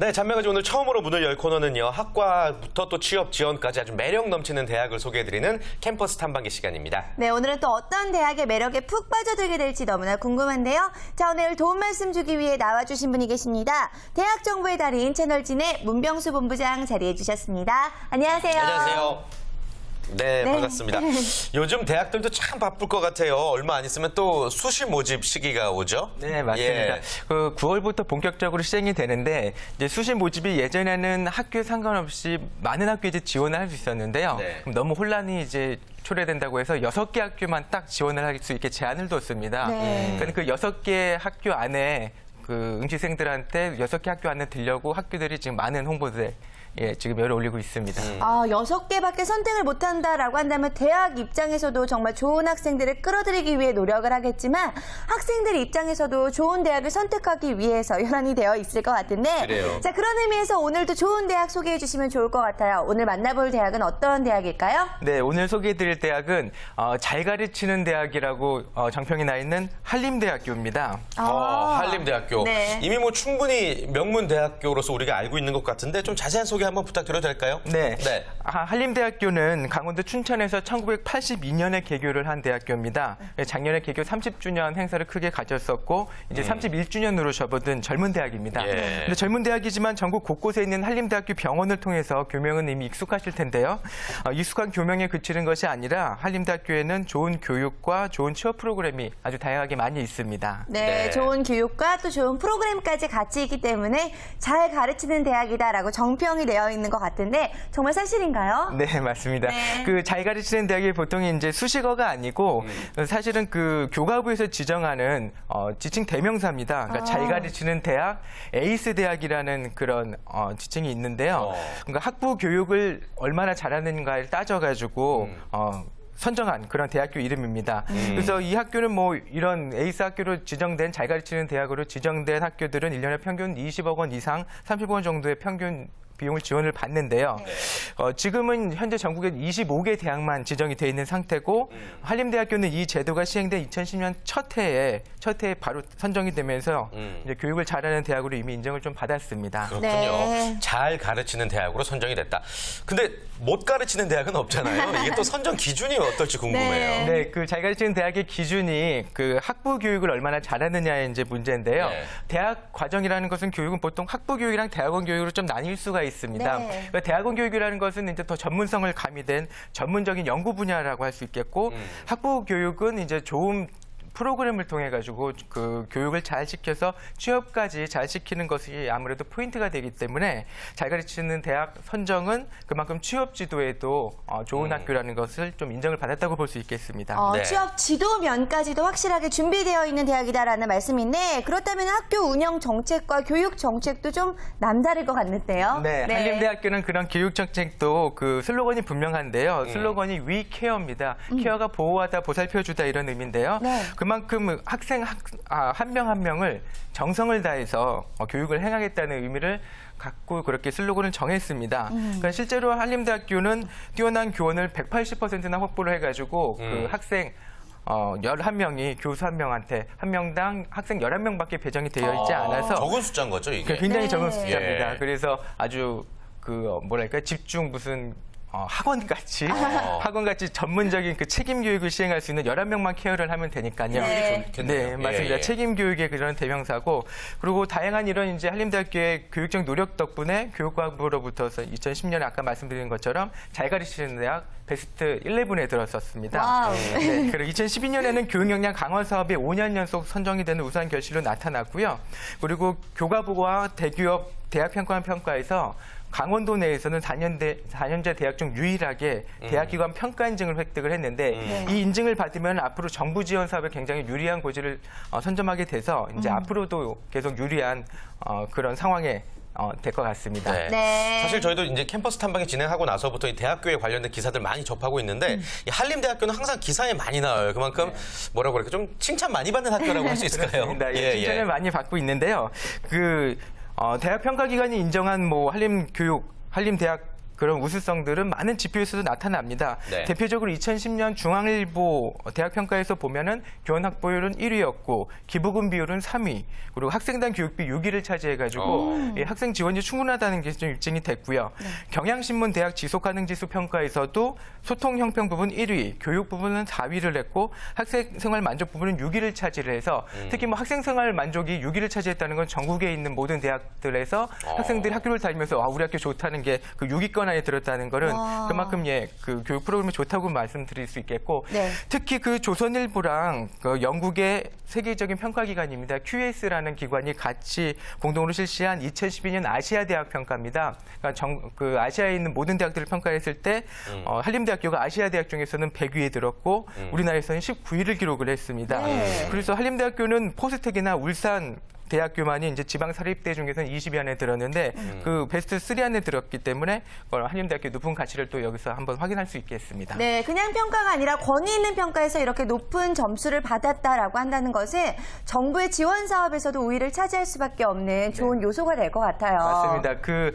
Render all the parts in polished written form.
네, 잔매가지 오늘 처음으로 문을 열 코너는요. 학과부터 또 취업 지원까지 아주 매력 넘치는 대학을 소개해드리는 캠퍼스 탐방기 시간입니다. 네, 오늘은 또 어떤 대학의 매력에 푹 빠져들게 될지 너무나 궁금한데요. 자, 오늘 도움 말씀 주기 위해 나와주신 분이 계십니다. 대학 정보의 달인 채널진의 문병수 본부장 자리해 주셨습니다. 안녕하세요. 안녕하세요. 네, 반갑습니다. 요즘 대학들도 참 바쁠 것 같아요. 얼마 안 있으면 또 수시 모집 시기가 오죠? 네, 맞습니다. 예. 9월부터 본격적으로 시행이 되는데 이제 수시 모집이 예전에는 학교에 상관없이 많은 학교에 이제 지원을 할 수 있었는데요. 네. 그럼 너무 혼란이 이제 초래된다고 해서 6개 학교만 딱 지원을 할 수 있게 제한을 뒀습니다. 네. 그러니까 그 6개 학교 안에 그 응시생들한테 6개 학교 안에 들려고 학교들이 지금 많은 홍보들 지금 열을 올리고 있습니다. 6개밖에 선택을 못한다라고 한다면 대학 입장에서도 정말 좋은 학생들을 끌어들이기 위해 노력을 하겠지만 학생들 입장에서도 좋은 대학을 선택하기 위해서 연한이 되어 있을 것 같은데 그래요. 자, 그런 의미에서 오늘도 좋은 대학 소개해 주시면 좋을 것 같아요. 오늘 만나볼 대학은 어떤 대학일까요? 네, 오늘 소개해드릴 대학은 잘 가르치는 대학이라고 정평이 나 있는 한림대학교입니다. 한림대학교. 네. 이미 뭐 충분히 명문 대학교로서 우리가 알고 있는 것 같은데 좀 자세한 소개 한번 부탁드려도 될까요? 네. 네. 한림대학교는 강원도 춘천에서 1982년에 개교를 한 대학교입니다. 작년에 개교 30주년 행사를 크게 가졌었고 이제 31주년으로 접어든 젊은 대학입니다. 예. 근데 젊은 대학이지만 전국 곳곳에 있는 한림대학교 병원을 통해서 교명은 이미 익숙하실 텐데요. 익숙한 교명에 그치는 것이 아니라 한림대학교에는 좋은 교육과 좋은 취업 프로그램이 아주 다양하게 많이 있습니다. 네, 네. 좋은 교육과 또 좋은 프로그램까지 같이 있기 때문에 잘 가르치는 대학이다라고 정평이 되어 있는 것 같은데 정말 사실인가요? 네, 맞습니다. 네. 그 잘 가르치는 대학이 보통 이제 수식어가 아니고 사실은 그 교과부에서 지정하는 지칭 대명사입니다. 그러니까 잘 가르치는 대학, 에이스 대학이라는 그런 지칭이 있는데요. 그러니까 학부 교육을 얼마나 잘하는가를 따져가지고 선정한 그런 대학교 이름입니다. 그래서 이 학교는 뭐 이런 에이스 학교로 지정된 잘 가르치는 대학으로 지정된 학교들은 1년에 평균 20억 원 이상 30억 원 정도의 평균 비용을 지원을 받는데요. 지금은 현재 전국에 25개 대학만 지정이 돼 있는 상태고 한림대학교는 이 제도가 시행된 2010년 첫 해에 바로 선정이 되면서 이제 교육을 잘하는 대학으로 이미 인정을 좀 받았습니다. 그렇군요. 네. 잘 가르치는 대학으로 선정이 됐다. 근데 못 가르치는 대학은 없잖아요. 이게 또 선정 기준이 어떨지 궁금해요. 네, 그 잘 가르치는 대학의 기준이 그 학부 교육을 얼마나 잘하느냐의 이제 문제인데요. 네. 대학 과정이라는 것은 교육은 보통 학부 교육이랑 대학원 교육으로 좀 나뉠 수가 있습니다. 네. 그러니까 대학원 교육이라는 것은 이제 더 전문성을 가미된 전문적인 연구 분야라고 할 수 있겠고 학부 교육은 이제 좋은 프로그램을 통해 가지고 그 교육을 잘 시켜서 취업까지 잘 시키는 것이 아무래도 포인트가 되기 때문에 잘 가르치는 대학 선정은 그만큼 취업 지도에도 좋은 학교라는 것을 좀 인정을 받았다고 볼 수 있겠습니다. 네. 취업 지도면까지도 확실하게 준비되어 있는 대학이다라는 말씀인데 그렇다면 학교 운영 정책과 교육 정책도 좀 남다를 것 같는데요. 네, 한림대학교는 그런 교육 정책도 그 슬로건이 분명한데요. 슬로건이 We Care입니다. 케어가 보호하다, 보살펴주다 이런 의미인데요. 네. 그만큼 학생 한 명 한 명을 정성을 다해서 교육을 행하겠다는 의미를 갖고 그렇게 슬로건을 정했습니다. 그러니까 실제로 한림대학교는 뛰어난 교원을 180%나 확보를 해가지고 그 학생 11명이 교수 한 명한테 한 명당 학생 11명밖에 배정이 되어 있지 않아서 적은 숫자인 거죠, 이게? 굉장히 네. 적은 숫자입니다. 예. 그래서 아주 뭐랄까 집중 무슨 학원같이 학원같이 전문적인 그 책임 교육을 시행할 수 있는 11명만 케어를 하면 되니까요. 네. 네, 맞습니다. 예. 책임 교육의 그런 대명사고 그리고 다양한 이런 이제 한림대학교의 교육적 노력 덕분에 교육과부로부터 2010년에 아까 말씀드린 것처럼 잘 가르치는 대학 베스트 11에 들었었습니다. 와우. 네, 그리고 2012년에는 교육 역량 강화 사업이 5년 연속 선정이 되는 우수한 결실로 나타났고요. 그리고 교과부와 대기업 대학 평가에서 강원도 내에서는 4년제 대학 중 유일하게 대학기관 평가 인증을 획득을 했는데 이 인증을 받으면 앞으로 정부 지원 사업에 굉장히 유리한 고지를 선점하게 돼서 이제 앞으로도 계속 유리한 그런 상황에 될 것 같습니다. 네. 네. 사실 저희도 이제 캠퍼스 탐방이 진행하고 나서부터 이 대학교에 관련된 기사들 많이 접하고 있는데 이 한림대학교는 항상 기사에 많이 나와요. 그만큼 뭐라고 그럴까 좀 칭찬 많이 받는 학교라고 할 수 있을까요? 그렇습니다. 예, 칭찬을 많이 받고 있는데요. 대학 평가 기관이 인정한 뭐 한림대학 그런 우수성들은 많은 지표에서도 나타납니다. 네. 대표적으로 2010년 중앙일보 대학평가에서 보면은 교원 확보율은 1위였고 기부금 비율은 3위, 그리고 학생당 교육비 6위를 차지해가지고 예, 학생 지원이 충분하다는 게 좀 입증이 됐고요. 경향신문 대학 지속가능지수 평가에서도 소통 형평 부분 1위, 교육 부분은 4위를 했고 학생생활 만족 부분은 6위를 차지를 해서 특히 뭐 학생생활 만족이 6위를 차지했다는 건 전국에 있는 모든 대학들에서 학생들이 학교를 다니면서 와, 우리 학교 좋다는 게 그 6위권 안에 들었다는 거는 그만큼 예, 그 교육 프로그램이 좋다고 말씀드릴 수 있겠고 네. 특히 그 조선일보랑 그 영국의 세계적인 평가기관입니다. QS라는 기관이 같이 공동으로 실시한 2012년 아시아 대학 평가입니다. 그러니까 그 아시아에 있는 모든 대학들을 평가했을 때 한림대학교가 아시아 대학 중에서는 100위에 들었고 우리나라에서는 19위를 기록을 했습니다. 네. 그래서 한림대학교는 포스텍이나 울산 대학교만이 이제 지방 사립대 중에서는 20위 안에 들었는데 그 베스트 3 안에 들었기 때문에 한림대학교 높은 가치를 또 여기서 한번 확인할 수 있겠습니다. 네, 그냥 평가가 아니라 권위 있는 평가에서 이렇게 높은 점수를 받았다라고 한다는 것은 정부의 지원 사업에서도 우위를 차지할 수밖에 없는 좋은 요소가 될 것 같아요. 맞습니다. 그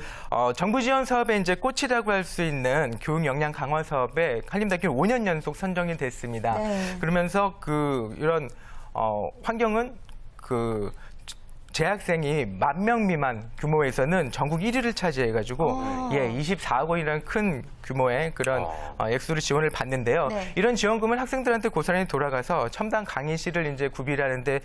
정부 지원 사업의 이제 꽃이라고 할 수 있는 교육 역량 강화 사업에 한림대학교 5년 연속 선정이 됐습니다. 네. 그러면서 이런 환경은 재학생이 10,000명 미만 규모에서는 전국 1위를 차지해가지고 24억 원이라는 큰 규모의 그런 액수를 지원을 받는데요. 네. 이런 지원금은 학생들한테 고스란히 돌아가서 첨단 강의실을 이제 구비하는데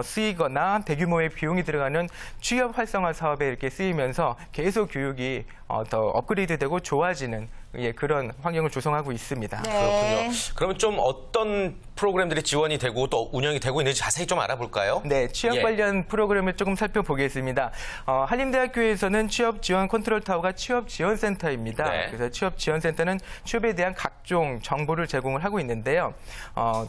쓰이거나 대규모의 비용이 들어가는 취업 활성화 사업에 이렇게 쓰이면서 계속 교육이 더 업그레이드되고 좋아지는 그런 환경을 조성하고 있습니다. 네. 그렇군요. 그러면 좀 어떤 프로그램들이 지원이 되고 또 운영이 되고 있는지 자세히 좀 알아볼까요? 네, 취업 예. 관련 프로그램을 조금 살펴보겠습니다. 한림대학교에서는 취업 지원 컨트롤 타워가 취업 지원센터입니다. 네. 그래서 취업 지원센터는 취업에 대한 각종 정보를 제공을 하고 있는데요.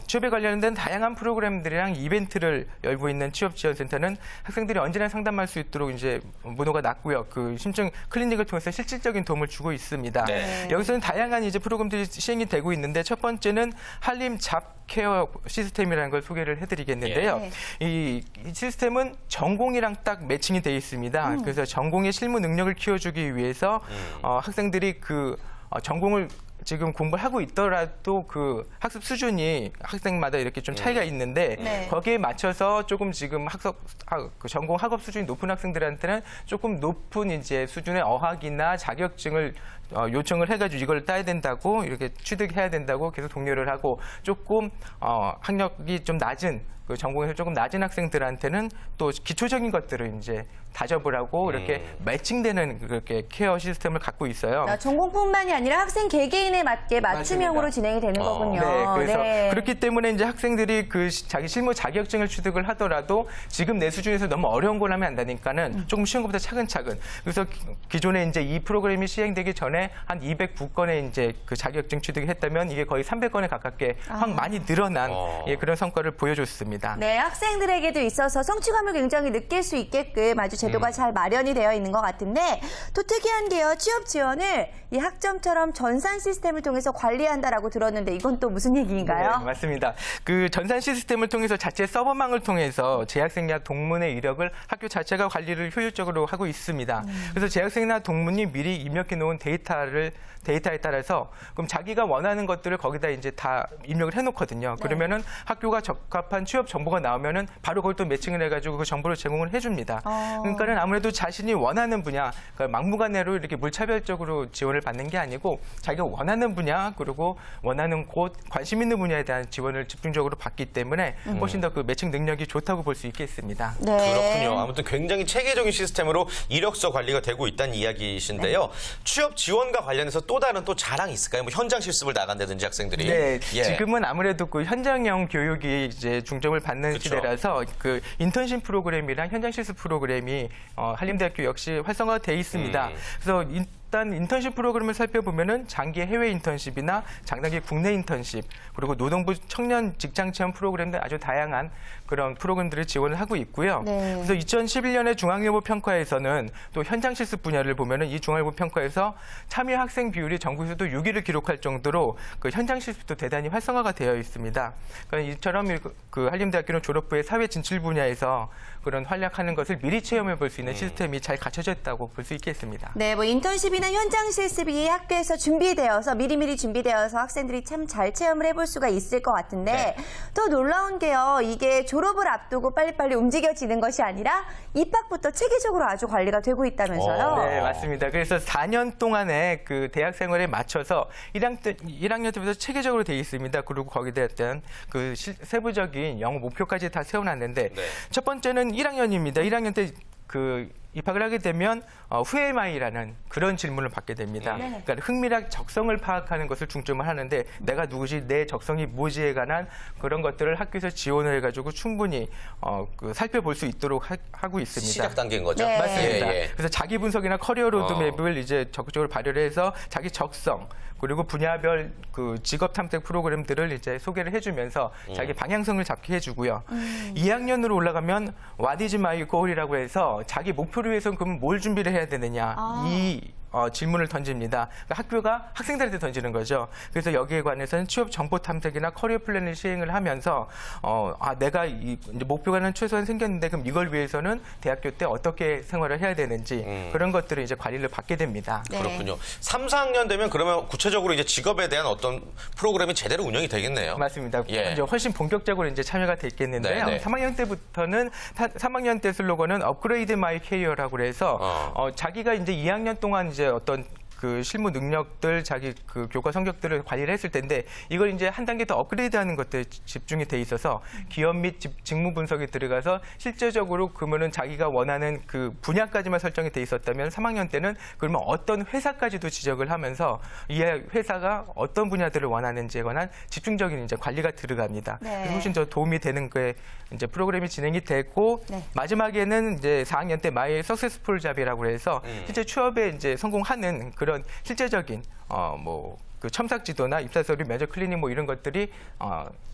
취업에 관련된 다양한 프로그램들이랑 이벤트를 열고 있는 취업 지원센터는 학생들이 언제나 상담할 수 있도록 이제 번호가 낮고요. 그 심층 클리닉을 통해서 실질적인 도움을 주고 있습니다. 네. 여기서는 다양한 이제 프로그램들이 시행이 되고 있는데 첫 번째는 한림 잡 케어 시스템이라는 걸 소개를 해드리겠는데요. 이 시스템은 전공이랑 딱 매칭이 되어 있습니다. 그래서 전공의 실무 능력을 키워주기 위해서 학생들이 전공을 지금 공부를 하고 있더라도 그 학습 수준이 학생마다 이렇게 좀 차이가 있는데 네. 거기에 맞춰서 조금 지금 전공 학업 수준이 높은 학생들한테는 조금 높은 이제 수준의 어학이나 자격증을 요청을 해가지고 이걸 따야 된다고 이렇게 취득해야 된다고 계속 독려를 하고 조금 학력이 좀 낮은 그 전공에서 조금 낮은 학생들한테는 또 기초적인 것들을 이제 다져보라고 이렇게 매칭되는 그렇게 케어 시스템을 갖고 있어요. 전공뿐만이 아니라 학생 개개인에 맞게 맞춤형으로 맞습니다. 진행이 되는 거군요. 네, 그래서 네. 그렇기 때문에 이제 학생들이 자기 실무 자격증을 취득을 하더라도 지금 내 수준에서 너무 어려운 걸 하면 안 되니까는 조금 쉬운 것보다 차근차근. 그래서 기존에 이제 이 프로그램이 시행되기 전에 한 209건의 이제 그 자격증 취득을 했다면 이게 거의 300건에 가깝게 확 많이 늘어난 그런 성과를 보여줬습니다. 네, 학생들에게도 있어서 성취감을 굉장히 느낄 수 있게끔 아주 제도가 잘 마련이 되어 있는 것 같은데 또 특이한 게요. 취업 지원을 이 학점처럼 전산 시스템을 통해서 관리한다라고 들었는데 이건 또 무슨 얘기인가요? 네, 맞습니다. 그 전산 시스템을 통해서 자체 서버망을 통해서 재학생이나 동문의 이력을 학교 자체가 관리를 효율적으로 하고 있습니다. 그래서 재학생이나 동문이 미리 입력해 놓은 데이터에 따라서 그럼 자기가 원하는 것들을 거기다 이제 다 입력을 해놓거든요. 그러면은 학교가 적합한 취업 정보가 나오면은 바로 그걸 또 매칭을 해가지고 그 정보를 제공을 해줍니다. 그러니까는 아무래도 자신이 원하는 분야, 그러니까 막무가내로 이렇게 물차별적으로 지원을 받는 게 아니고 자기가 원하는 분야 그리고 원하는 곳, 관심 있는 분야에 대한 지원을 집중적으로 받기 때문에 훨씬 더 그 매칭 능력이 좋다고 볼 수 있겠습니다. 네. 그렇군요. 아무튼 굉장히 체계적인 시스템으로 이력서 관리가 되고 있다는 이야기이신데요. 취업 지원과 관련해서 또 다른 또 자랑이 있을까요? 뭐 현장 실습을 나간다든지 학생들이. 네, 예. 지금은 아무래도 그 현장형 교육이 이제 중점을 받는 그쵸. 시대라서 그 인턴십 프로그램이랑 현장 실습 프로그램이 한림대학교 역시 활성화되어 있습니다. 그래서 일단 인턴십 프로그램을 살펴보면은 장기 해외 인턴십이나 장단기 국내 인턴십 그리고 노동부 청년 직장 체험 프로그램 등 아주 다양한 그런 프로그램들을 지원을 하고 있고요. 네. 그래서 2011년에 중앙일보 평가에서는 또 현장 실습 분야를 보면은 이 중앙일보 평가에서 참여 학생 비율이 전국에서도 6위를 기록할 정도로 그 현장 실습도 대단히 활성화가 되어 있습니다. 그러니까 이처럼 그 한림대학교는 졸업 후에 사회 진출 분야에서 그런 활약하는 것을 미리 체험해 볼 수 있는 시스템이 잘 갖춰져 있다고 볼 수 있겠습니다. 네, 뭐 인턴십이 교육이나 현장 실습이 학교에서 준비되어서 미리미리 준비되어서 학생들이 참 잘 체험을 해볼 수가 있을 것 같은데 네. 또 놀라운 게요. 이게 졸업을 앞두고 빨리빨리 움직여지는 것이 아니라 입학부터 체계적으로 아주 관리가 되고 있다면서요. 네, 맞습니다. 그래서 4년 동안의 그 대학 생활에 맞춰서 1학년 때부터 체계적으로 되어 있습니다. 그리고 거기에 대한 그 세부적인 영어 목표까지 다 세워놨는데 네. 첫 번째는 1학년입니다. 1학년 때 그 입학을 하게 되면 Who am I라는 그런 질문을 받게 됩니다. 그러니까 흥미랑 적성을 파악하는 것을 중점을 하는데 내가 누구지, 내 적성이 뭐지에 관한 그런 것들을 학교에서 지원을 해가지고 충분히 그 살펴볼 수 있도록 하고 있습니다. 시작 단계인 거죠? 네. 맞습니다. 예, 예. 그래서 자기 분석이나 커리어 로드맵을 이제 적극적으로 발휘를 해서 자기 적성 그리고 분야별 그 직업 탐색 프로그램들을 이제 소개를 해주면서 자기 방향성을 잡게 해주고요. 2학년으로 올라가면 What is my goal이라고 해서 자기 목표를 위해서 그럼 뭘 준비를 해야 되느냐 이 질문을 던집니다. 그러니까 학교가 학생들한테 던지는 거죠. 그래서 여기에 관해서는 취업 정보 탐색이나 커리어 플랜을 시행을 하면서 내가 이제 목표가 최소한 생겼는데 그럼 이걸 위해서는 대학교 때 어떻게 생활을 해야 되는지 그런 것들을 이제 관리를 받게 됩니다. 네. 그렇군요. 3, 4학년 되면 그러면 구체적으로 이제 직업에 대한 어떤 프로그램이 제대로 운영이 되겠네요. 맞습니다. 예. 이제 훨씬 본격적으로 이제 참여가 됐겠는데요. 네네. 3학년 때부터는 3학년 때 슬로건은 업그레이드 마이 캐리어라고 해서 자기가 이제 2학년 동안 이제 어떤 그 실무 능력들, 자기 그 교과 성적들을 관리를 했을 텐데 이걸 이제 한 단계 더 업그레이드하는 것들에 집중이 돼 있어서 기업 및 직무 분석에 들어가서 실제적으로 그러면은 자기가 원하는 그 분야까지만 설정이 돼 있었다면 3학년 때는 그러면 어떤 회사까지도 지적을 하면서 이 회사가 어떤 분야들을 원하는지에 관한 집중적인 이제 관리가 들어갑니다. 네. 그래서 훨씬 더 도움이 되는 거에 이제 프로그램이 진행이 됐고 네. 마지막에는 이제 4학년 때 마이 석세스풀 잡이라고 해서 실제 취업에 이제 성공하는 그런 실제적인 그 첨삭 지도나 입사 서류, 면접 클리닝 뭐 이런 것들이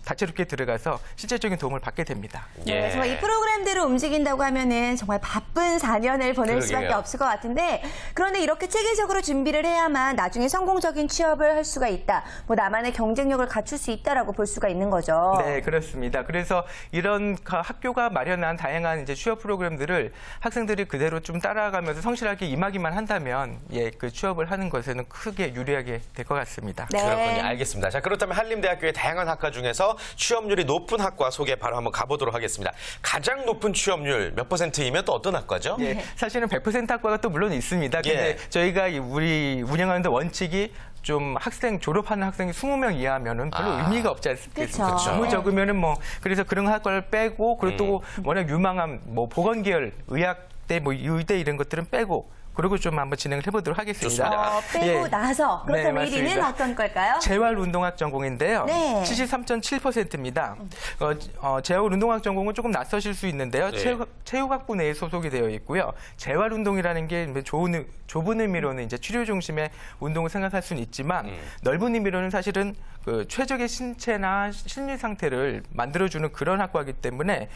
다채롭게 들어가서 실제적인 도움을 받게 됩니다. 네, 예. 정말 이 프로그램대로 움직인다고 하면은 정말 바쁜 4년을 보낼 그러게요. 수밖에 없을 것 같은데 그런데 이렇게 체계적으로 준비를 해야만 나중에 성공적인 취업을 할 수가 있다. 뭐 나만의 경쟁력을 갖출 수 있다라고 볼 수가 있는 거죠. 네, 그렇습니다. 그래서 이런 학교가 마련한 다양한 이제 취업 프로그램들을 학생들이 그대로 좀 따라가면서 성실하게 임하기만 한다면 그 취업을 하는 것에는 크게 유리하게 될 것 같습니다. 네. 그렇군요. 알겠습니다. 자, 그렇다면 한림대학교의 다양한 학과 중에서 취업률이 높은 학과 소개 바로 한번 가보도록 하겠습니다. 가장 높은 취업률 몇 %이면 또 어떤 학과죠? 예, 사실은 100% 학과가 또 물론 있습니다. 근데 예. 저희가 우리 운영하는데 원칙이 좀 졸업하는 학생이 20명 이하면은 별로 의미가 없지 않습니까? 그쵸. 너무 적으면은 그래서 그런 학과를 빼고 그리고 또 워낙 유망한 보건계열, 의학대, 의대 이런 것들은 빼고 그리고 좀 한번 진행을 해보도록 하겠습니다. 좋습니다. 빼고 예. 나서 그렇다면 네, 1위는 맞습니다. 어떤 걸까요? 재활운동학 전공인데요. 네. 73.7%입니다. 재활운동학 전공은 조금 낯서실 수 있는데요. 네. 체육학부 내에 소속이 되어 있고요. 재활운동이라는 게 좁은 의미로는 이제 치료 중심의 운동을 생각할 수는 있지만 넓은 의미로는 사실은 그 최적의 신체나 심리 상태를 만들어주는 그런 학과이기 때문에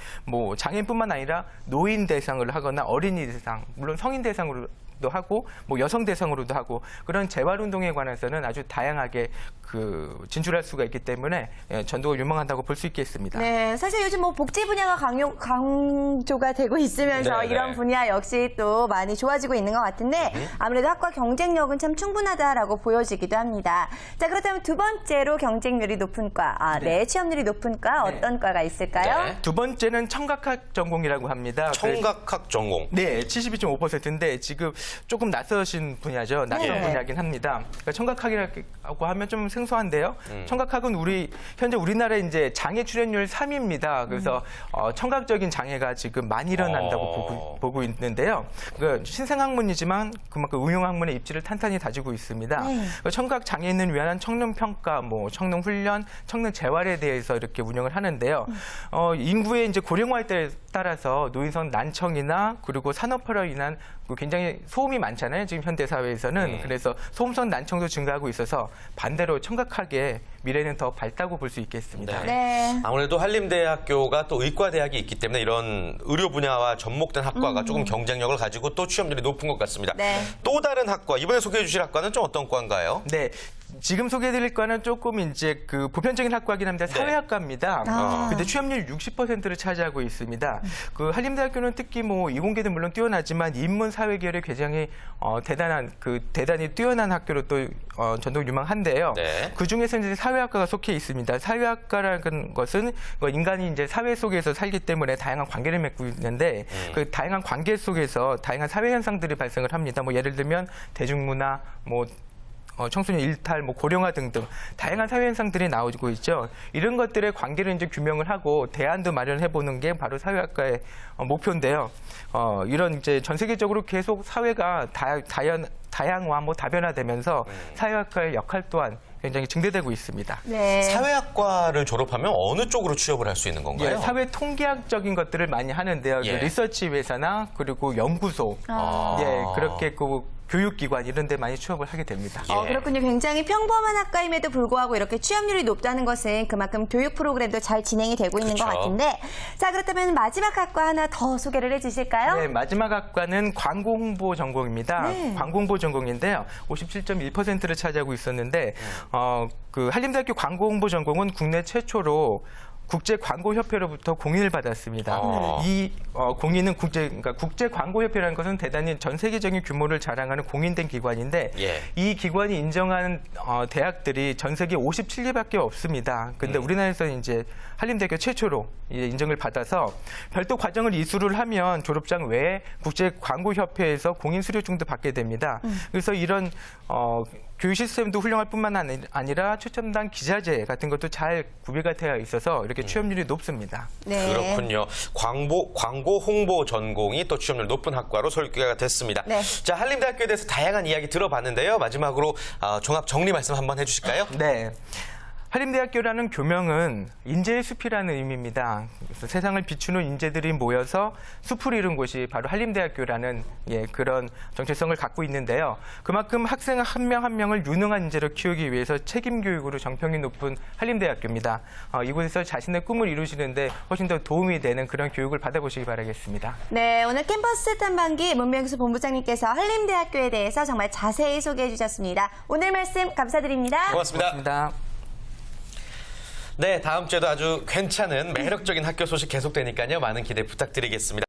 장애인뿐만 아니라 노인 대상을 하거나 어린이 대상, 물론 성인 대상으로 도 하고 여성 대상으로도 하고 그런 재활운동에 관해서는 아주 다양하게 진출할 수가 있기 때문에 전도가 유망하다고 볼 수 있겠습니다. 네, 사실 요즘 복지 분야가 강조가 되고 있으면서 네, 이런 네. 분야 역시 또 많이 좋아지고 있는 것 같은데 아무래도 학과 경쟁력은 참 충분하다라고 보여지기도 합니다. 자, 그렇다면 두 번째로 경쟁률이 높은 과, 취업률이 높은 과 어떤 과가 있을까요? 네. 두 번째는 청각학 전공이라고 합니다. 청각학 전공. 네, 72.5%인데 지금 조금 낯서신 분야죠. 낯선 네. 분야긴 합니다. 그러니까 청각학이라고 하면 좀 생소한데요. 청각학은 현재 우리나라의 이제 장애 출현율 3위입니다. 그래서 청각적인 장애가 지금 많이 일어난다고 보고 있는데요. 그러니까 신생학문이지만 그만큼 응용학문의 입지를 탄탄히 다지고 있습니다. 네. 청각 장애인을 위한 청년 평가, 청년 훈련, 청년 재활에 대해서 이렇게 운영을 하는데요. 인구의 이제 고령화에 따라서 노인성 난청이나 그리고 산업화로 인한 굉장히 소음이 많잖아요. 지금 현대 사회에서는. 그래서 소음성 난청도 증가하고 있어서 반대로 청각학의 미래는 더 밝다고 볼 수 있겠습니다. 네. 아무래도 한림대학교가 또 의과대학이 있기 때문에 이런 의료 분야와 접목된 학과가 조금 경쟁력을 가지고 또 취업률이 높은 것 같습니다. 네. 또 다른 학과, 이번에 소개해 주실 학과는 좀 어떤 과인가요? 네, 지금 소개해드릴 과는 조금 이제 그 보편적인 학과긴 합니다. 사회학과입니다. 근데 취업률 60%를 차지하고 있습니다. 그 한림대학교는 특히 뭐 이공계도 물론 뛰어나지만 인문 사회 계열의 굉장히 대단히 뛰어난 학교로 또 전통 유망한데요. 네. 그 중에서 이제 사회학과가 속해 있습니다. 사회학과라는 것은 인간이 이제 사회 속에서 살기 때문에 다양한 관계를 맺고 있는데 그 다양한 관계 속에서 다양한 사회 현상들이 발생을 합니다. 뭐 예를 들면 대중문화, 뭐 청소년 일탈, 뭐 고령화 등등 다양한 사회 현상들이 나오고 있죠. 이런 것들의 관계를 이제 규명을 하고 대안도 마련해 보는 게 바로 사회학과의 목표인데요. 이런 이제 전 세계적으로 계속 사회가 다양화, 뭐 다변화되면서 사회학과의 역할 또한 굉장히 증대되고 있습니다. 네. 사회학과를 졸업하면 어느 쪽으로 취업을 할 수 있는 건가요? 예, 사회 통계학적인 것들을 많이 하는데요. 예. 그 리서치 회사나 그리고 연구소, 예, 그렇게 그 교육기관 이런 데 많이 취업을 하게 됩니다. 예. 그렇군요. 굉장히 평범한 학과임에도 불구하고 이렇게 취업률이 높다는 것은 그만큼 교육 프로그램도 잘 진행이 되고 있는 것 그렇죠. 같은데, 자, 그렇다면 마지막 학과 하나 더 소개를 해주실까요? 네, 마지막 학과는 광고 홍보 전공입니다. 네. 광고 홍보 전공인데요. 57.1%를 차지하고 있었는데 그 한림대학교 광고 홍보 전공은 국내 최초로 국제광고협회로부터 공인을 받았습니다. 이 공인은 그러니까 국제광고협회라는 것은 대단히 전 세계적인 규모를 자랑하는 공인된 기관인데 예. 이 기관이 인정하는 대학들이 전 세계 57개밖에 없습니다. 근데 우리나라에서 이제 한림대학교 최초로 인정을 받아서 별도 과정을 이수를 하면 졸업장 외에 국제광고협회에서 공인 수료증도 받게 됩니다. 그래서 이런 교육 시스템도 훌륭할 뿐만 아니라 최첨단 기자재 같은 것도 잘 구비가 되어 있어서 이렇게 취업률이 높습니다. 네. 그렇군요. 광고 홍보 전공이 또 취업률 높은 학과로 소개가 됐습니다. 네. 자, 한림대학교에 대해서 다양한 이야기 들어봤는데요. 마지막으로 종합 정리 말씀 한번 해주실까요? 네. 한림대학교라는 교명은 인재의 숲이라는 의미입니다. 그래서 세상을 비추는 인재들이 모여서 숲을 이룬 곳이 바로 한림대학교라는 그런 정체성을 갖고 있는데요. 그만큼 학생 한 명 한 명을 유능한 인재로 키우기 위해서 책임 교육으로 정평이 높은 한림대학교입니다. 이곳에서 자신의 꿈을 이루시는데 훨씬 더 도움이 되는 그런 교육을 받아보시기 바라겠습니다. 네, 오늘 캠퍼스 탐방기 문명수 본부장님께서 한림대학교에 대해서 정말 자세히 소개해 주셨습니다. 오늘 말씀 감사드립니다. 고맙습니다. 고맙습니다. 네, 다음 주에도 아주 괜찮은 매력적인 학교 소식 계속되니까요. 많은 기대 부탁드리겠습니다.